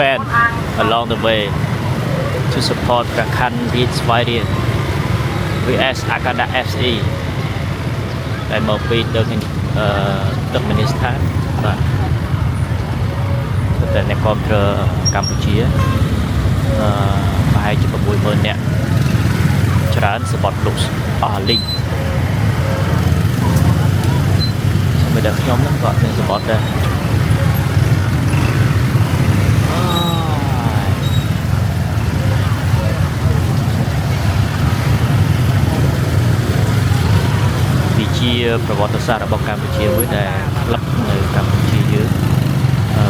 fan along the way to support Rakan Beach Fighting vs Akada FC ដែលមកពីTurkmenistan បាទតែអ្នកគ្រប់គ្រងកម្ពុជាប្រហែលជា 60000 នាក់ច្រើនសបត់លោកអស់លីងមិនដល់ខ្ញុំហ្នឹងក៏មានសបត់ដែរជាប្រវត្តិសាស្ត្ររបស់កម្ពុជាមួយដែលផ្លឹកនៅកម្ពុជាយើង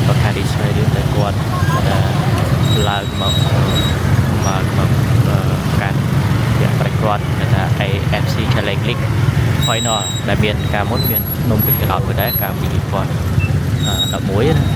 បការីស្វ័យរឿងដែលគាត់ឡើងមកកាន់ជាប្រកួតថា AFC Challenge League Final ដែលមានការមុនមានភ្នំពេញកណ្ដោតមួយដែរកាលពី2011ណា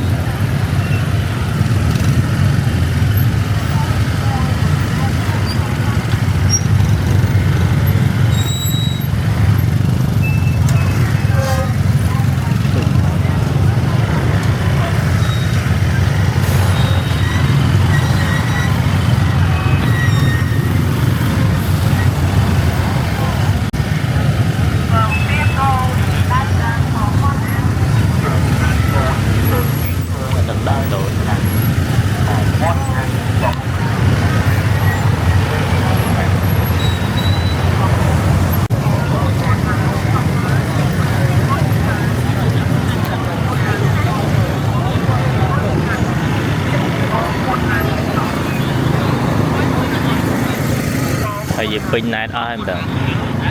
ហើយពេញណែតអស់ហើយម្ដង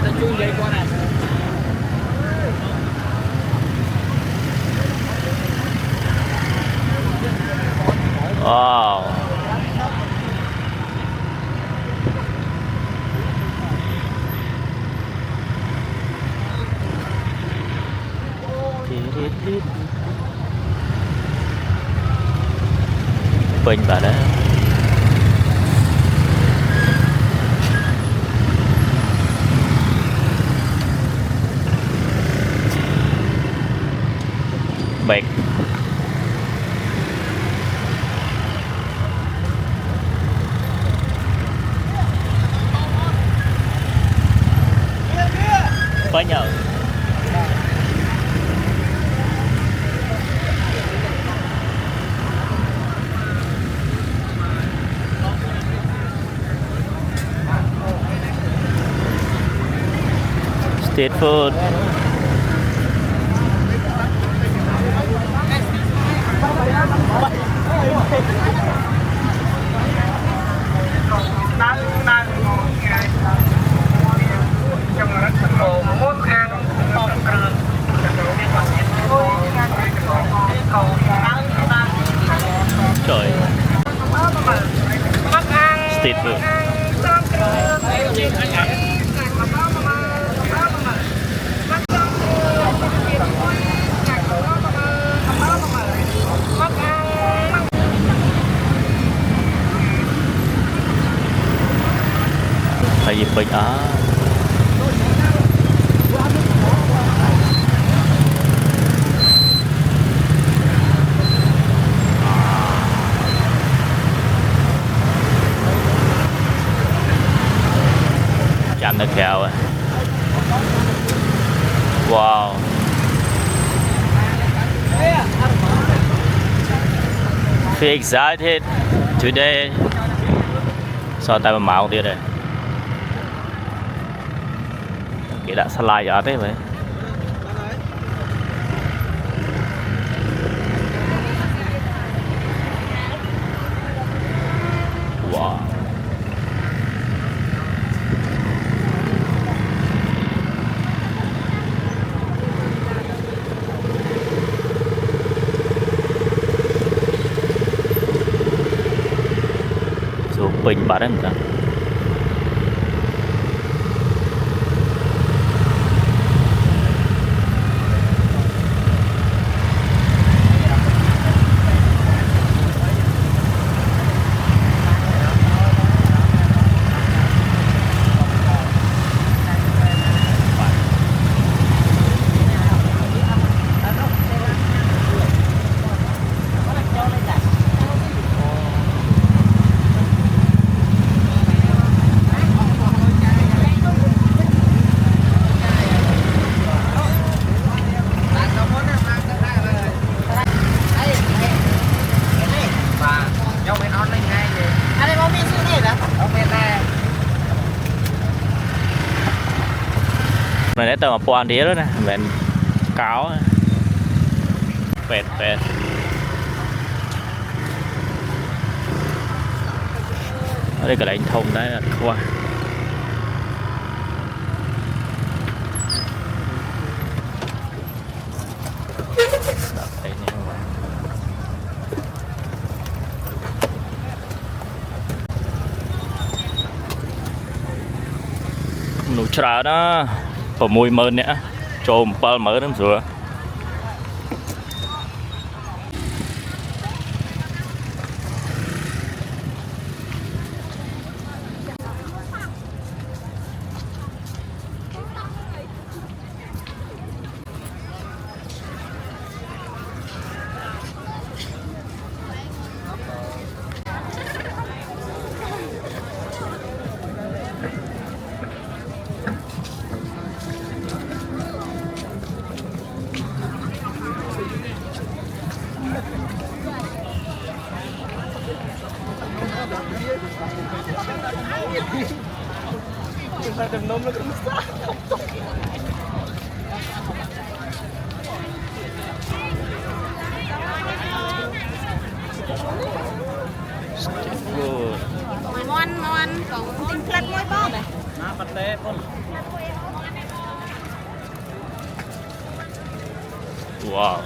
តែជួយនិយាយគាត់ណាពេញបាទណាbaik banyak street food trời street food tại vì bệnh á chạm được kẹo à wow feel excited today so tay mà mạo đi đây cái đã slide ở thế vậy wow số bình bạn đấy người ta châu bên on lên ngay vậy anh em ông miên xuống này đó ông miên này này tao mà quan đĩa đó nè mình cáo pet ở đây cái lạnh thông đấy là qua nụ trà đó và mùi mơn nữa cho một bao mỡ lắm rồi Kita demam lagi besar. Mon còn tinh khăn môi bó này. Má bật té con. Wow.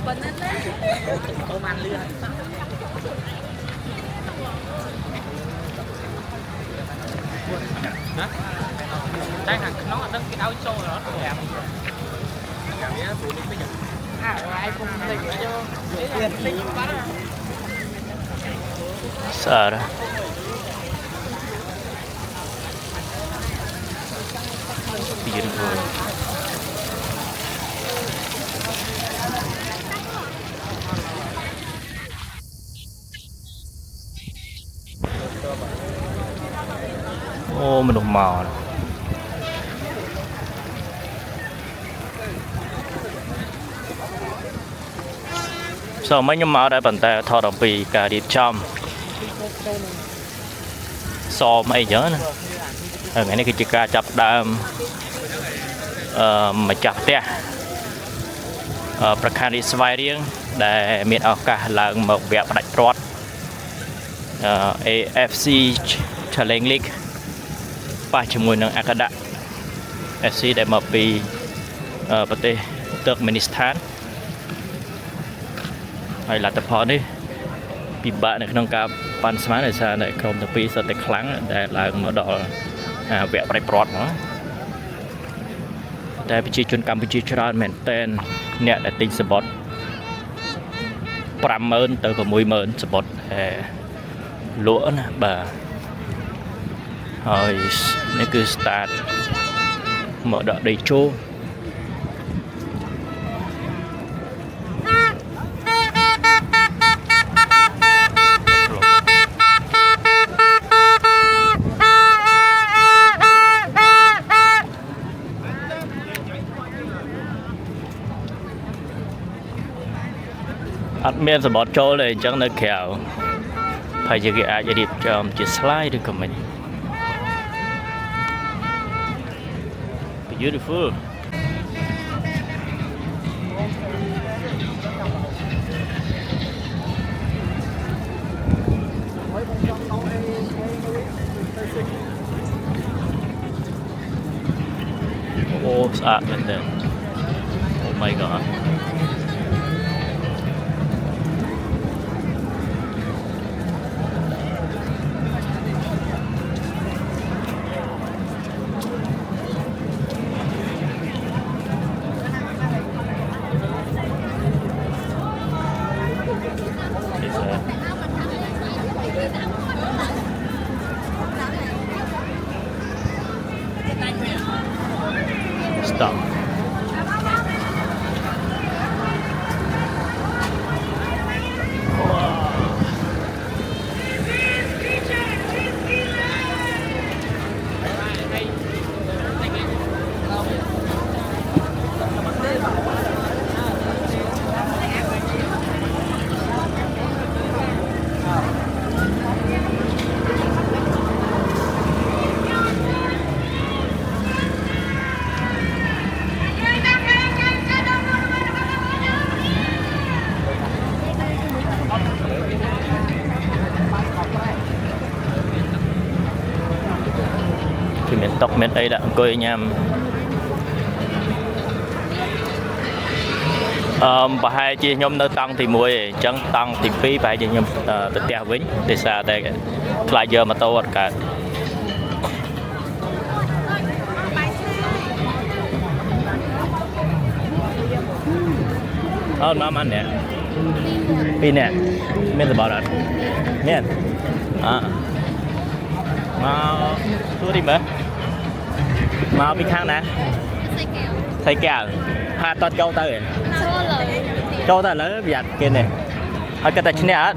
Bình lên đấy. Ôm ăn lươn. Hả? Đang hàng nó đang cái áo xô rồi đó. Cảm giác phụ nữ bây giờ. Ai cũng lấy cho. Sợ đó. Beautiful. Ô, mình đục màu này. Sau mấy nhóm máu đã bàn tay thọ đồng bì cả điệp trong so mấy nhớ nè ở ngày này khi chị ca chập đam mà chập tèประการ ស្វ័យរៀងដែលមានឱកាសឡើងមកវគ្គផ្ដាច់ព្រាត់ AFC Challenge League ប៉ះជាមួយនឹងអាកាដា FC ដែលមកពីប្រទេសទ័រកមេនីស្ថានហើយលទ្ធផលនេះពិបាកនៅក្នុងការប៉ាន់ស្មានដោយសារតែក្រុមទាំងពីរសុទ្ធតែខ្លាំងដែលឡើងមកដល់វគ្គផ្ដាច់ព្រាត់ហ្មងតែប្រជាជនកម្ពុជាច្រើនមែនទែនអ្នកដែលទិញសបុត 50000 ទៅ 60000 សបុតលក់ណាបាទហើយនេះគឺ start មកដកដីជោអត់មានសបុតចូលទេអញ្ចឹងនៅក្រៅហើយគេអាចរៀបចំជា slide ឬក៏មិន Beautiful. Oh, sạc lên đây. Oh my god. Stop. tóc miền ấy đã coi nhầm bà hai chị nhom nơi tăng thì mùi chân tăng thì phí phải chị nhom tự tiêu vĩnh để xa đây lại giờ mà tôi cả nó ăn nè pin nè miền bảo đó miền mau tua đi mà mau bị khang nè thấy kẹo pha to châu tới châu tới lớn giặt kia nè ở cái tay trên nè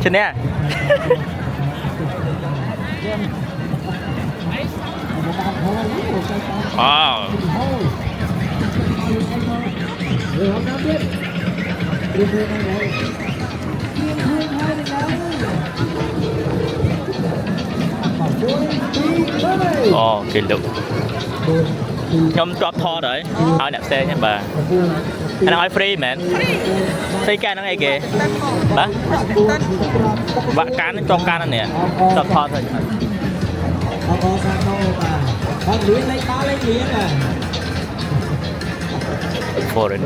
trên nè kỷ lục nhóm drop thò đấy ai nạp xe nha bà anh nói free man free can nó ngay kìa đó bạn cá nó trong can nè drop thò thôi foreign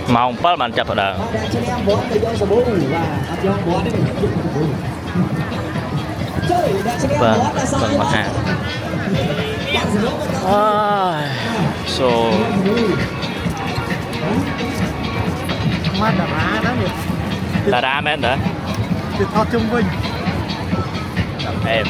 mong pas bạn chặt vào đầu vâng mặt hàng so là đá men đó thì thọ chung vinh em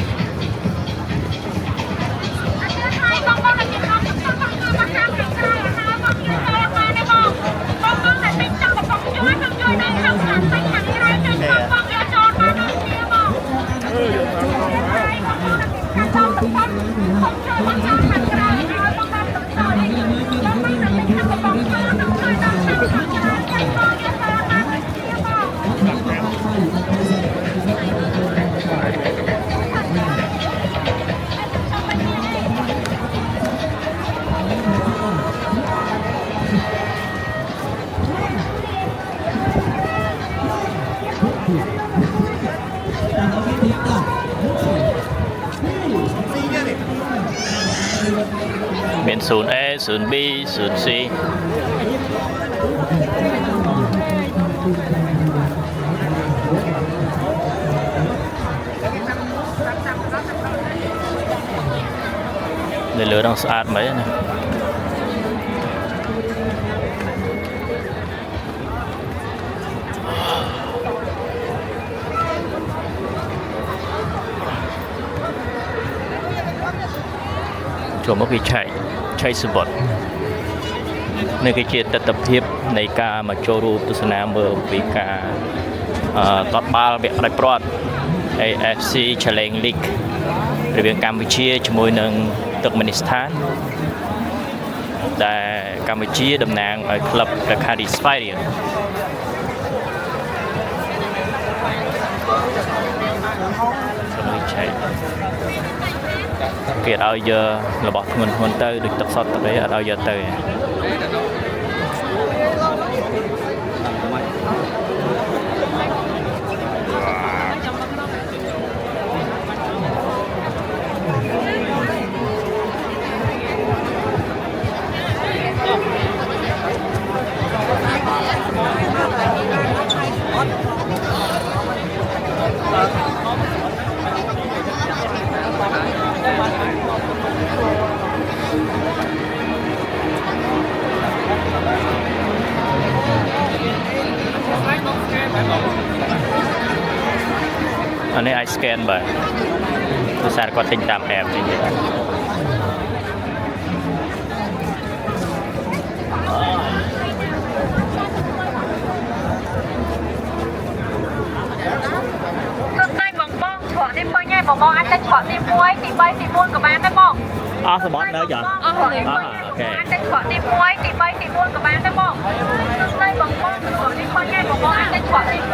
miền sườn A, sườn B, sườn C. Để lửa đang sạch mấy này. Cho một cái chạy sự bật nơi cái chuyện tập hiệpในការមកចូលរួមទស្សនាមើលពីការតបបាល់វគ្គផ្ដាច់ព្រាត់ AFC Challenge League រវាងកម្ពុជាជាមួយនឹងទឺកមេនីស្ថានដែលកម្ពុជាតំណាងឲ្យក្លឹប Rakari Spherian គេឲ្យយករបស់ធ្ងន់ទៅដូចទឹកសុទ្ធទៅអត់ឲ្យយកទៅอันนี้ I scan បើភាសាគាត់ទិញតាម app នេះទេបងបងអាចតែឆ្លក់ទី1ទី3ទី4ក៏បានដែរបងអស់សបត់នៅចាអស់ហើយអូខេអាចតែឆ្លក់ទី1ទី3ទី4ក៏បានដែរបងគឺតែបងបងឆ្លក់ទី1ឯងបងបងអាចតែឆ្លក់ទី1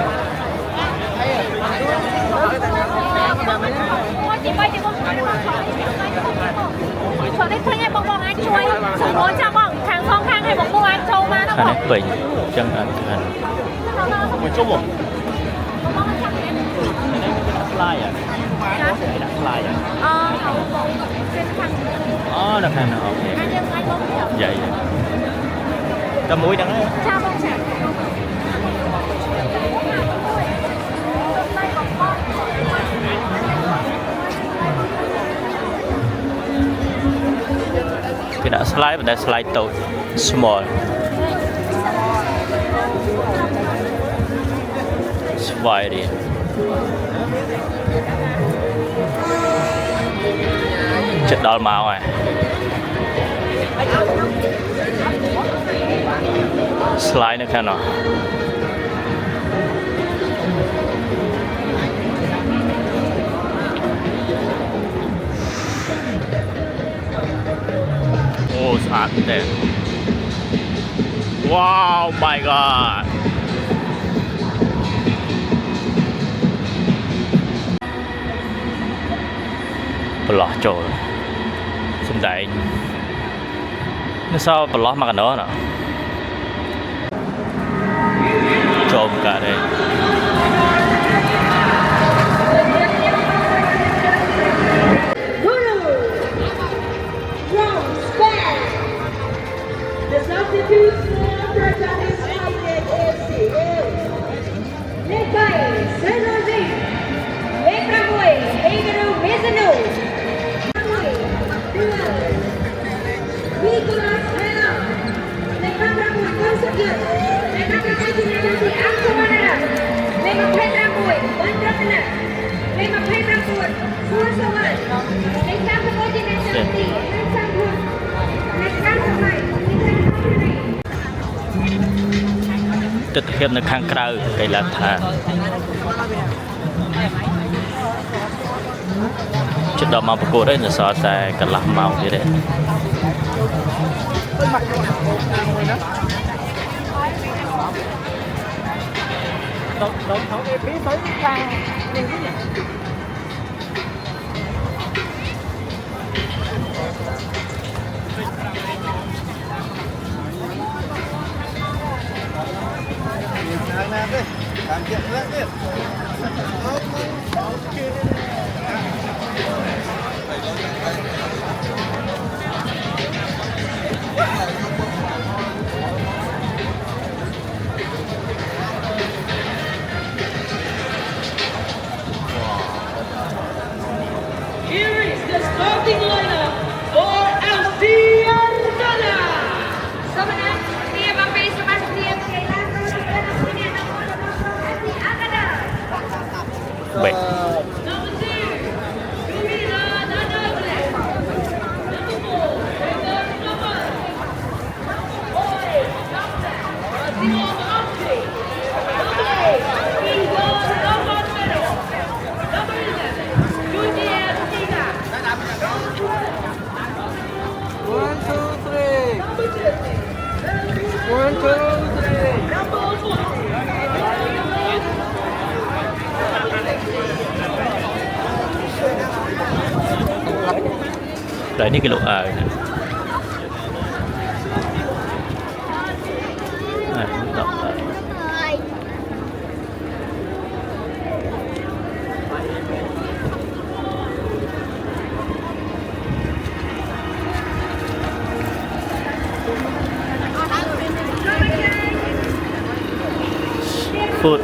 ទី3ទី4ក៏បានឆ្លក់ទី2ឯងបងបងអាចជួយសម្រួលចាំបងខាងផងខាងឲ្យបងបងអាចចូលមកណាបងខាងនេះពេញអញ្ចឹងអត់ខាងមកជុំមក slide à? Cái đặt slide à? Không, trên thằng Đặt hàng nào, ok. anh bông Vậy. Có muối đắng đấy. cha bông chả Cái đã slide và đã slide tối small. Vài đi. Chết đòn màu à. Slide nữa khá nào. Ồ, sạch thế. Wow, my god. Bật trộn xung đại nó sao bật mà cả nó nè trộm cả đây The substitute for Japanese FC is Nikai Senoji, Lepramui, Heigaru Mizuno, Nicolas Hena, Lepramui Konsukyun, Lepramui Jinadasi Angkawanara, Lepramui Bandrakana, Lepramui Suasawan, Lepramui Jinadasi Angkawanara, tích hiệpនៅខាងក្រៅកីឡាដ្ឋានជិតដល់មកប្រកួតហើយនៅសល់តែកន្លះម៉ោងទៀតទេTổng em biết tới ra đi cái gì Here is the starting lineup for FC Argana. Sebenarnya dia Mbappe Sebastian Keila punya nomor FC Argana. Baik. Number 2, Lumina Nanagle. Number 4, Edgar Noman. Boy, Doctor, Simon Amsi. Number 8, Igor Romano. Number 11, Junior Tina. 1, 2, 3 1, 2, 3 Number 20. Đấy như cái lộ à đọc lại. Food.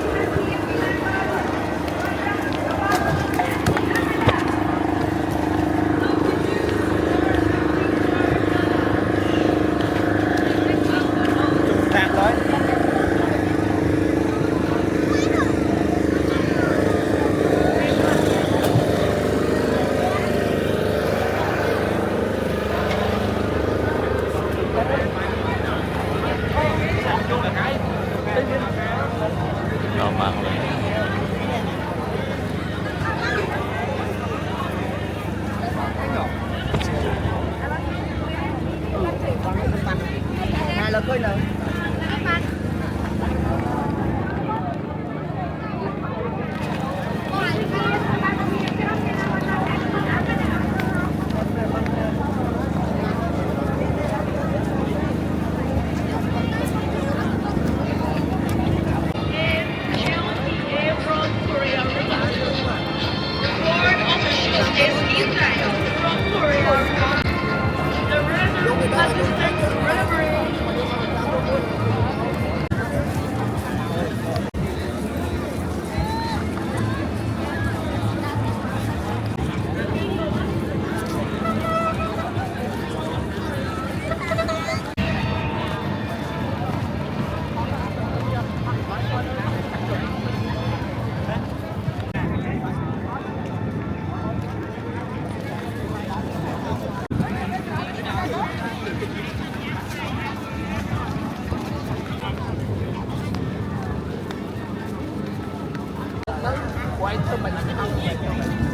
ឲ្យទៅមិនឲ្យញ៉ែចូល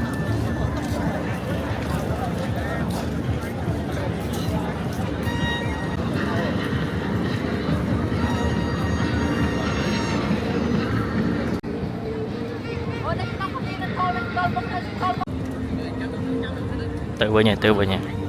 ទៅវិញទៅវិញ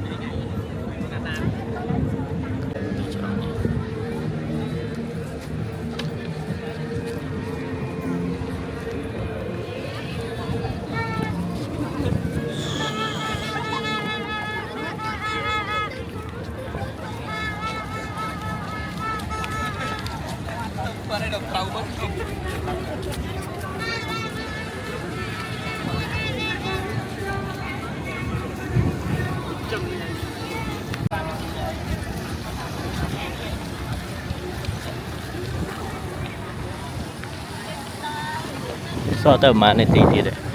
សតទៅប្រហែលនាទីទៀតទេ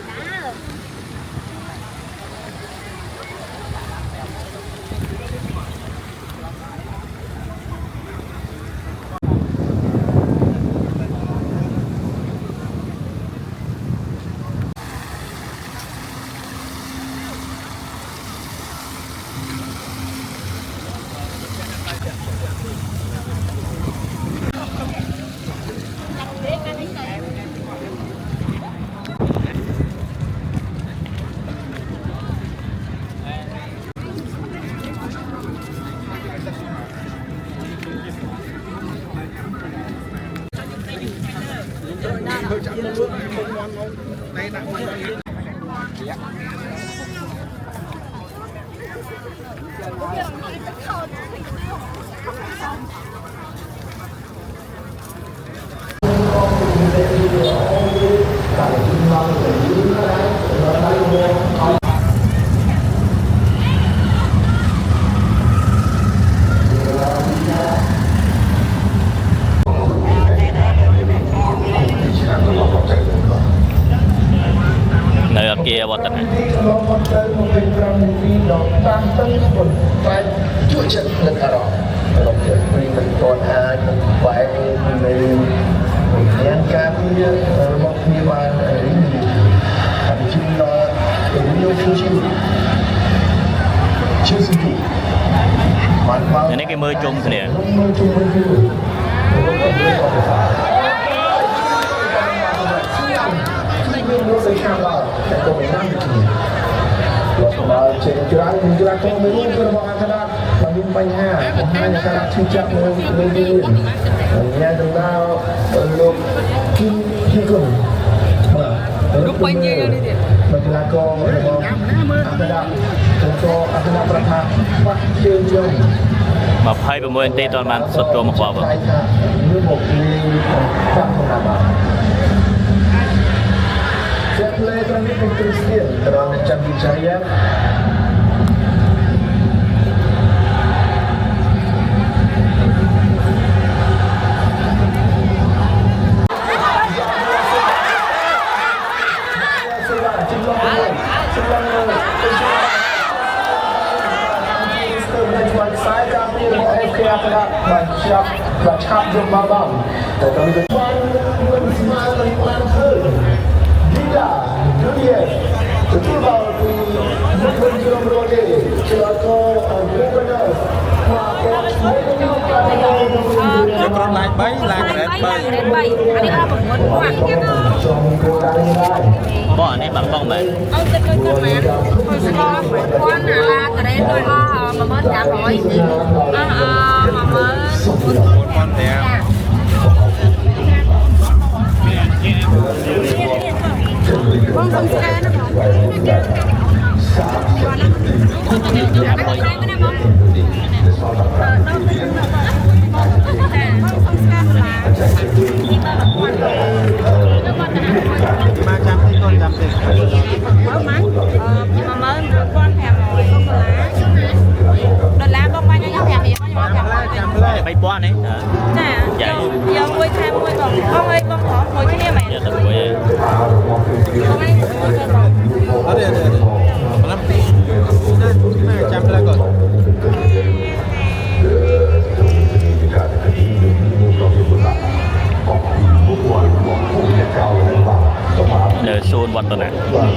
នៅអគារវឌ្ឍនៈ លោកមកទៅមកវិញក្រុមនីតិដល់តាមទៅខ្លួនតែជួយចិត្តនឹងអារម្មណ៍លោកជាព្រីមិនទាន់អាចបែកនៅយ៉ាងការពីរបស់គ្នាបានរីកហើយជាដល់ទៅយកជួយជួយសិទ្ធិបានមក នេះគេមើលជុំគ្នា មើលជុំគ្នាលោកសេខាដល់តែក៏មិនបានទេលោកដល់ជាច្រើនក៏មិនรู้របស់អាក្រាតបើមានបញ្ហាបង្ហាញអាក្រាតឈឺចាប់នៅនេះញ៉ាំដល់លោកគីគុំបាទ បញ្ញនេះទៀត បើកីឡាកររបស់អាក្រាតក៏អាក្រាតប្រថាបាក់ជើងយំ 26នាទីតបានសុទ្ធចូលមកបប តែថាមានមកលេងតាមតាមបាទSet play kami kay Christian terang macam Wijaya. Saya kami FK akan siap jom babang. Tetapi depan semangat Tidak, dunia. Ketua di Menteri Berode, Celaka Gubernur. Con lại bay lại rét bay. Ini apa buat buat gitu. បងនេះបាក់បងមែន Ông tên tôi cho mẹ. Hồi xưa con là cái đấy tôi mà mới trả hỏi gì. Mà mới Con đẹp. con không xe nó Ba trăm thì con trăm thì mới mắn mà mới con thèm rồi không có lá đợt lá con quay cho nhau thèm gì có nhau thèm rồi 3000នេះ nè giờ quay thêm quay còn con ơi con có ngồi cái này mày យកទៅមួយ con ấy ngồi thêm còn Ada Malam Dah jam lah kot នៅ សូនវត្តនៈ បាទ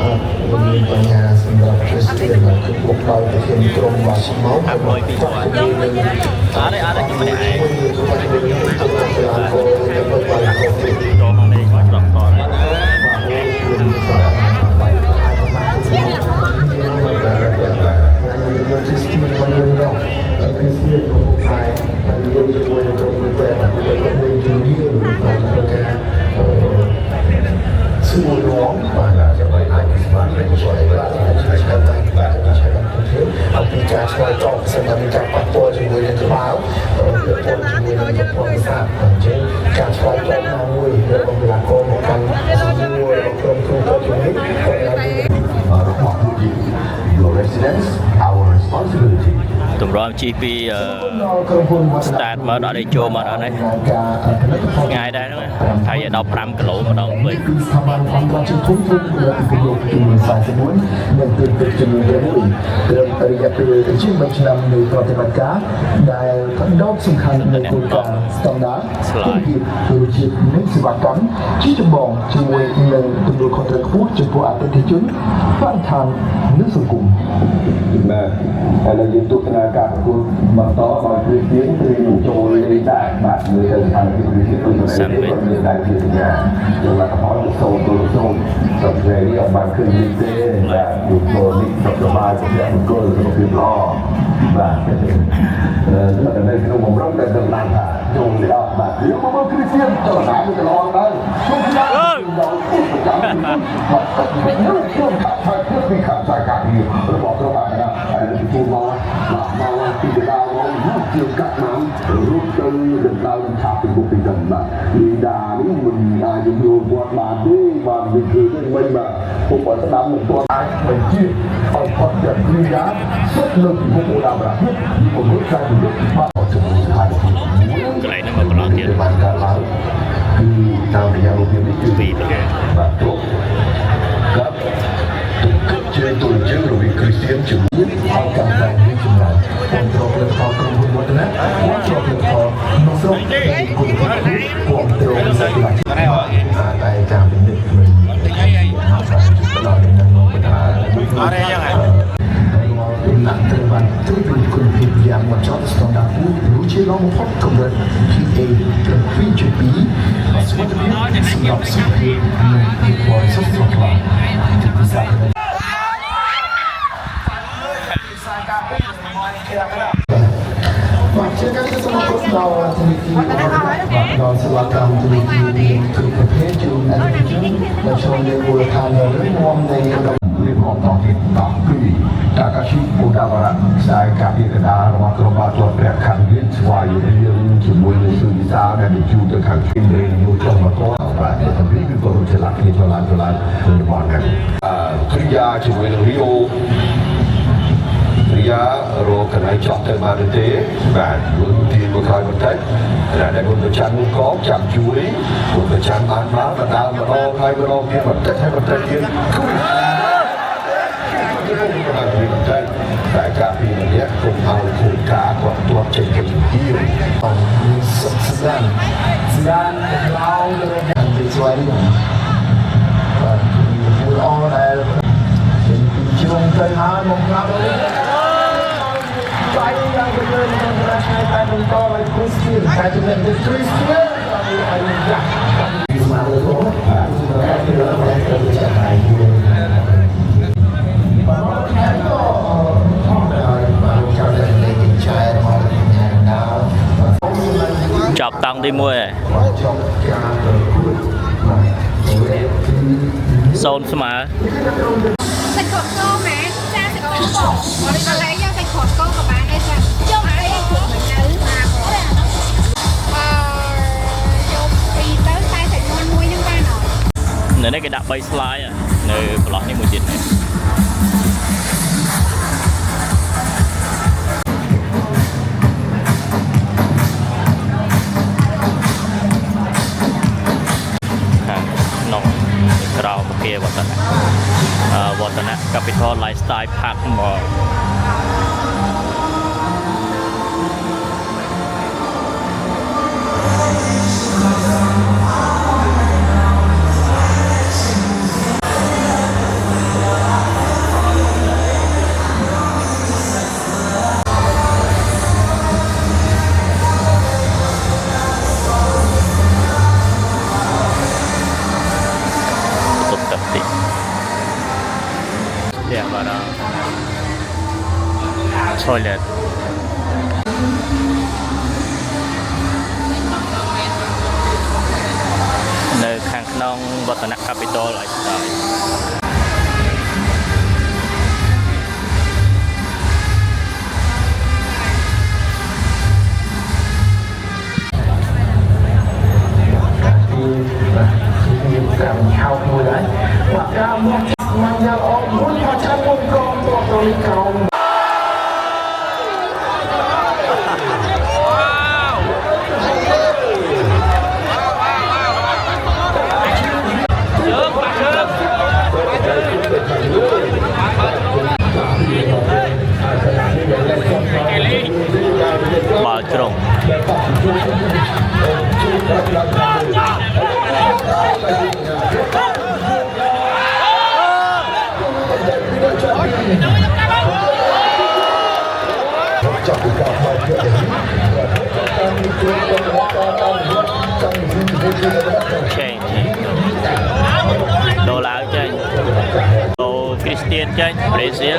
មានបញ្ញាសម្រាប់គ្រីស្ទានមកគឺពុកដោយប្រធានក្រុមបាស៊ីម៉ូហើយមកពីគាត់ជំនាញនឹងអត់ទេជំនាញឯង គាត់ជំនាញទៅកីឡាករទៅបាល់កោទី ចូលក្នុងនេះមកច្រកតដែរ Christian Manuel, Christian Manuel, and the other way to go with that, to hear semua ruang mana sampai hari semakin bersolat saya kata saya aplikasi cok semakin cepat pun juga yang kebal pun juga yang pun besar jadiการใช้จ่ายนาวุ้ยเรื่องเวลาโกงกันsemua orang tua jadi rumah budi your residence our responsibility តម្រាំជិះពីស្តាតមកដល់នេះចូលមកដល់នេះឆ្ងាយដែរហ្នឹងថៃដល់15គីឡូម្ដងវិញ ស្ថាប័នអង្គការជំនុំជម្រះពីលោកជំនួយ44និងទិដ្ឋជំនួយ6ត្រឹមរយៈពេលជាង1ឆ្នាំនៃប្រតិបត្តិការដែលផ្ដោតសំខាន់លើគោលការណ៍ស្តង់ដារគុណភាពពលជាតិនិងសេវាកម្មជាចម្បងជាមួយនឹងទំនួលខុសត្រូវខ្ពស់ចំពោះអតិថិជនបរិស្ថាននិងសង្គមបាទហើយលើយើងទូកណាការប្រគល់បន្តដោយគ្រីស្ទៀនគឺចូលលេងដែរបាទលើស្ថានភាពគ្រីស្ទៀនទៅនៅដែរជាសញ្ញាចូលលទ្ធផលសូត្រសម្រាប់នេះអត់បានឃើញនេះទេបាទយល់ចូលនេះសុខភាពសម្រាប់អង្គសុខភាពល្អបាទតែនៅក្នុងបំរុងតែដឹងថាចូលនេះអត់បាទយើងមកគ្រីស្ទៀនទៅណាទៅល្អដែរជុំដល់ដល់ប្រចាំបាទខ្ញុំថាគឺពីខាងសាកាពីរបស់ក្រុមអាណាហើយជួបមកពីដើមមកជាកាត់មករូបទៅដើមឆាប់ពីពុកពីដើមបាទលីដានេះមិនអាចយល់គាត់បានទេបាទវាគឺមិនបាទពុកគាត់ស្ដាប់មិនទាន់អាចបញ្ជាឲ្យគាត់ចាត់គ្រាសុទ្ធលើពុកដល់ប្រាក់ពុកគាត់ចាត់បាទជាមួយស្ថានភាពកន្លែងហ្នឹងមកប្រឡងទៀត បានកើតឡើងគឺតាមរយៈរូបភាពនេះគឺពីបាទទុកគាត់ជាទូជើងរវាងគ្រីស្ទៀនជាមួយអង្គការនេះចម្រើនខ្ញុំត្រូវលើកផលក្រុមហ៊ុនវត្តនៈខ្ញុំត្រូវលើកផលនោះស្រុកគុណភាពខ្ញុំត្រូវលើកផលតែការពិនិត្យមិនដល់នឹងបណ្ដាអរេយ៉ាងហ្នឹងណាស់ត្រូវបានត្រួតពិនិត្យគុណភាពយ៉ាងម៉ត់ចត់ស្តង់ដារពូជរូជាឡងបំផុតកម្រិត PA ត្រឹម2.2សុខភាពសម្រាប់សុខភាពនិងភាពបរិសុទ្ធស្អាតជាពិសេសបាទជាការសម្ដែងដល់ធនធានដល់សេវាកម្មធនធានគ្រប់ប្រភេទជួយអតិថិជនដែលចូលលើមូលដ្ឋានរឹងមាំនៃរបបរៀបចំតទៀតតាមពីតាកាឈីបូដាវរៈខ្សែការពារកណ្ដាលរបស់ក្រុមបាល់ទាត់ព្រះខ័នវិនស្វ័យរៀងជាមួយនឹងស៊ឺវិសាដែលបញ្ជូនទៅខាងជិមរៀងយកចុះមកគាត់បាទតែពីគឺក៏ឆ្លាក់គ្នាឆ្លាក់របស់ហ្នឹងគ្រាជាមួយនឹងរីអូយ៉ារកកន្លែងចោះទៅបានទេបាទលោកទីមកក្រោយបន្តិចតែគុណប្រចាំកងចាំជួយគុណប្រចាំបានមកបណ្ដាលម្ដងហើយម្ដងទៀតបន្តិចហើយបន្តិចទៀតគូតែការពីនេះគុំឲ្យគោលការណ៍គាត់ទាត់ចេញពីទីអំស្ដានឡៅលើទីស្វ័យបាទមួយអរដែលជុំទៅហើយមកដល់បាយយ៉ាងទៅលើនឹងរកឲ្យតែបន្តឲ្យគ្រីស្ទៀនតែជំនាញគ្រីស្ទៀនឲ្យយ៉ាស្មារតីរបស់បាទគឺរកតែទៅចាក់ហើយបាទខែក៏ធម្មតាបាទចាំតែលេខចែករបស់ញ៉ាំដាវចប់តង់ទី1ហើយចប់ការប្រកួតបាទសូនស្មើសាច់ខកកមែនចាសាច់ខកកមកនេះដល់ហើយយកសាច់ខកកក៏បានដែរចាចុះអីខ្លួនមិននៅមកយកពីទៅតែសាច់មាន់មួយហ្នឹងបានអត់នៅនេះគេដាក់3ស្លាយនៅប្លោះនេះមួយទៀតនេះក្នុងក្រៅមកគេវត្តនៈ Capital Lifestyle Park មក toilet នៅខាងក្នុងវឌ្ឍន Capital ឲ្យស្ដាយ cảm hào mùi đấy và ca mang nhau ôm muốn hoa chân ôm conตัวtôi cầu Bảo trồng change đô la change đô Christian change Brazil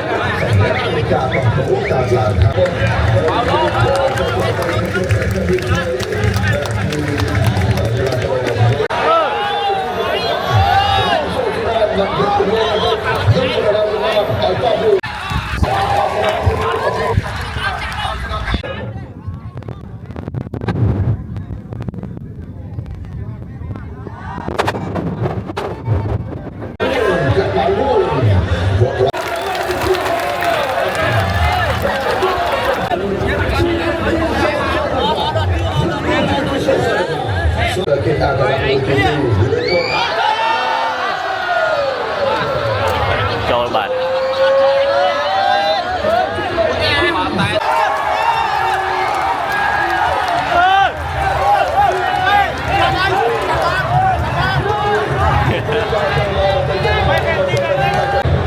ចូលបាទ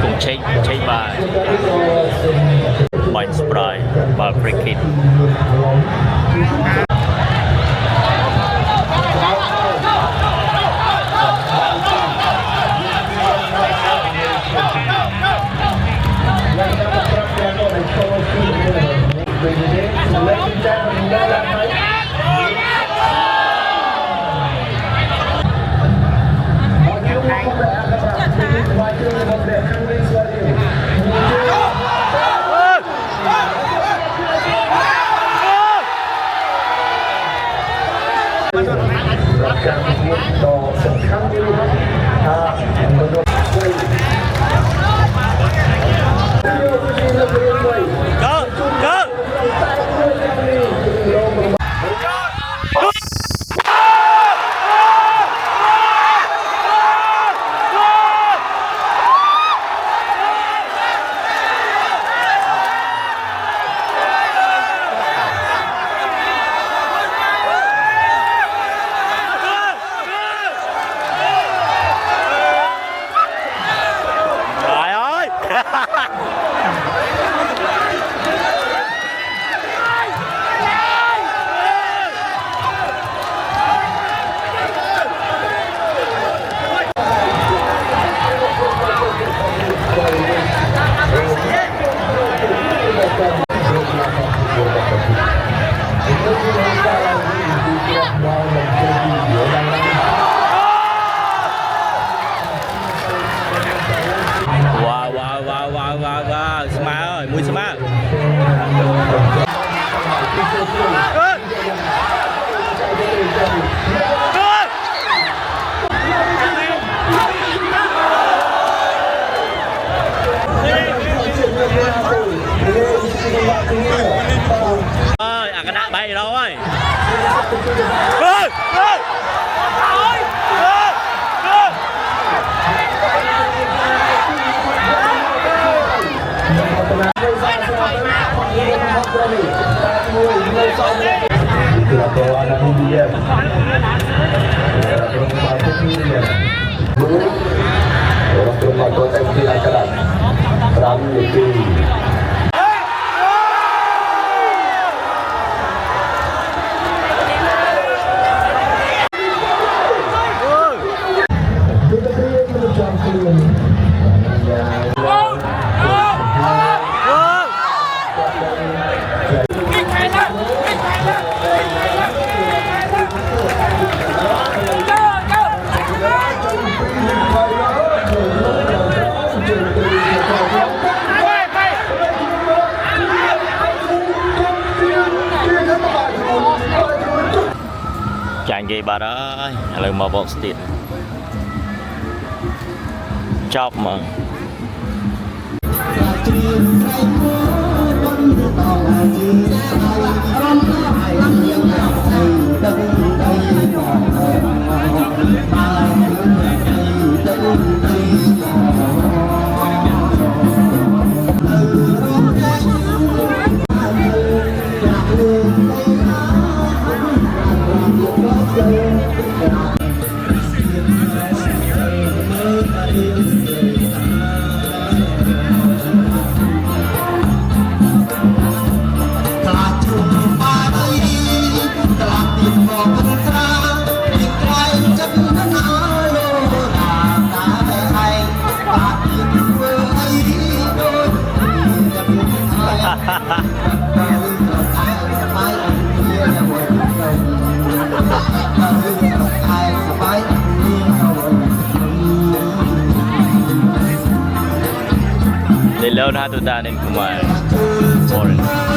cũng chạy bài bánh spray và cricket wow Smile ơi mùi Smile ơi à cái đạn bay rồi orang terima kota MT Langkaran Rami បាទអើយឥឡូវមកបោកស្ទៀតចប់មក They learn how to dance in Kumar.